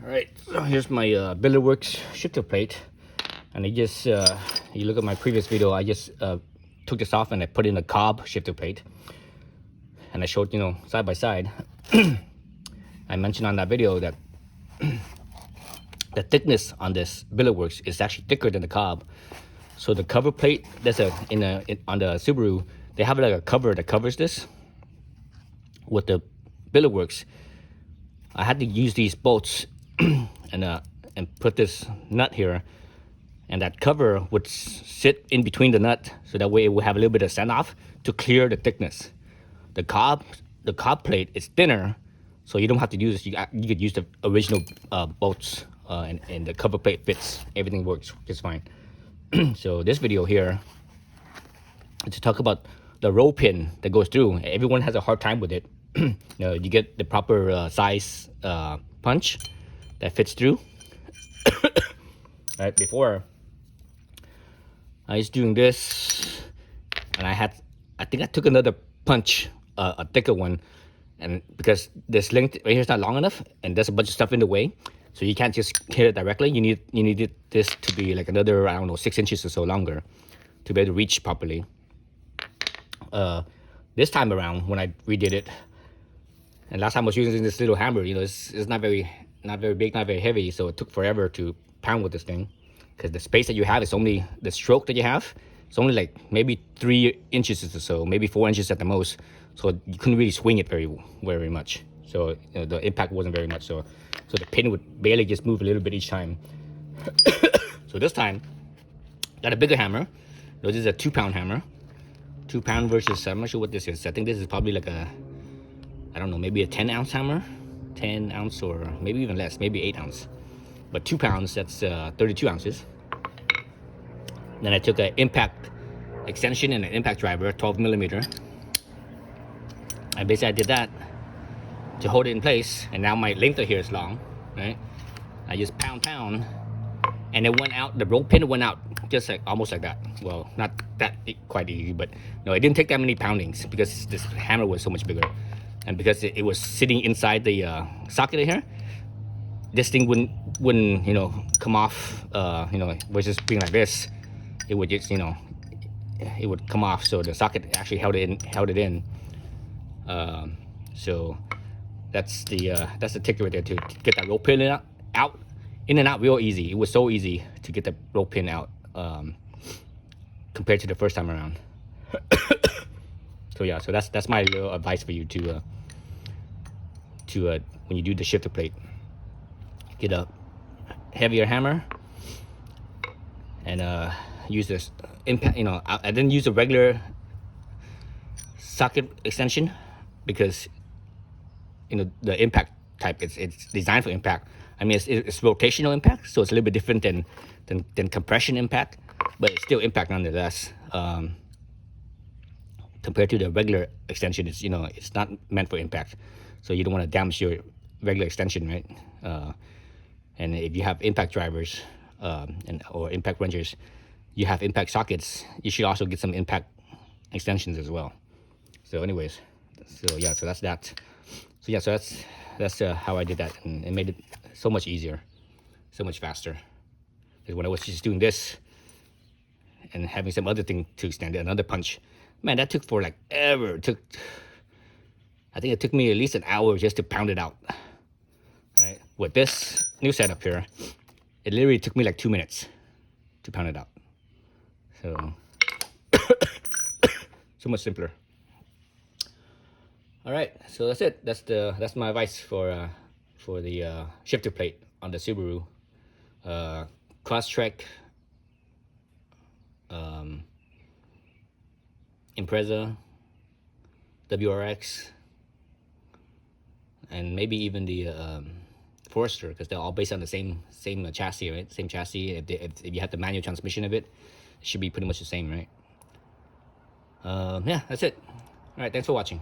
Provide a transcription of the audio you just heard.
Alright, so here's my Billetworkz shifter plate. And I just, you look at my previous video, I just took this off and I put in a Cobb shifter plate. And I showed, side by side. I mentioned on that video that the thickness on this Billetworkz is actually thicker than the Cobb. So the cover plate, that's on the Subaru, they have like a cover that covers this. With the Billetworkz, I had to use these bolts and put this nut here, and that cover would sit in between the nut, so that way it would have a little bit of sand off to clear the thickness. The Cobb plate is thinner, so you don't have to use this. You could use the original bolts, and the cover plate fits. Everything works just fine. So this video here is to talk about the roll pin that goes through. Everyone has a hard time with it. You get the proper size punch that fits through. Right, before I was doing this, and I think I took another punch, a thicker one, and because this length right here is not long enough, and there's a bunch of stuff in the way, so you can't just hit it directly. You need this to be like another, I don't know, 6 inches or so longer to be able to reach properly. This time around when I redid it, and last time I was using this little hammer, it's not very big, not very heavy, so it took forever to pound with this thing, because the space that you have is only, the stroke that you have, it's only like maybe 3 inches or so, maybe 4 inches at the most, so you couldn't really swing it very much. So the impact wasn't very much, so the pin would barely just move a little bit each time. So this time, got a bigger hammer. This is a 2-pound hammer. 2 pound versus, I'm not sure what this is. I think this is probably like a, I don't know, maybe a 10-ounce hammer, 10 ounce, or maybe even less, maybe 8 ounce. But 2 pounds, that's 32 ounces. Then I took an impact extension and an impact driver, 12 millimeter. And basically I did that to hold it in place. And now my length of here is long, right? I just pound, and it went out, the roll pin went out just like, almost like that. Well, not that quite easy, but no, it didn't take that many poundings because this hammer was so much bigger. And because it was sitting inside the socket here, this thing wouldn't come off. Was just being like this, it would just it would come off. So the socket actually held it in. So that's the trick right there, to get that roll pin out, in and out real easy. It was so easy to get the roll pin out compared to the first time around. So yeah, so that's my little advice for you to when you do the shifter plate, get a heavier hammer and use this impact. I didn't use a regular socket extension because the impact type, it's designed for impact. I mean, it's rotational impact, so it's a little bit different than compression impact, but it's still impact nonetheless. Compared to the regular extension, it's not meant for impact, so you don't want to damage your regular extension, right? And if you have impact drivers or impact wrenches, you have impact sockets, you should also get some impact extensions as well. So anyways, so that's that. So that's how I did that, and it made it so much easier, so much faster. Because when I was just doing this and having some other thing to extend it, another punch, man, that took for like ever. I think it took me at least an hour just to pound it out. Right? With this new setup here, it literally took me like 2 minutes to pound it out. So so much simpler. All right, so that's it. That's my advice for the shifter plate on the Subaru Crosstrek, Impreza, WRX, and maybe even the Forester, because they're all based on the same chassis, right? Same chassis. If you have the manual transmission of it, it should be pretty much the same, right? Yeah, that's it. All right, thanks for watching.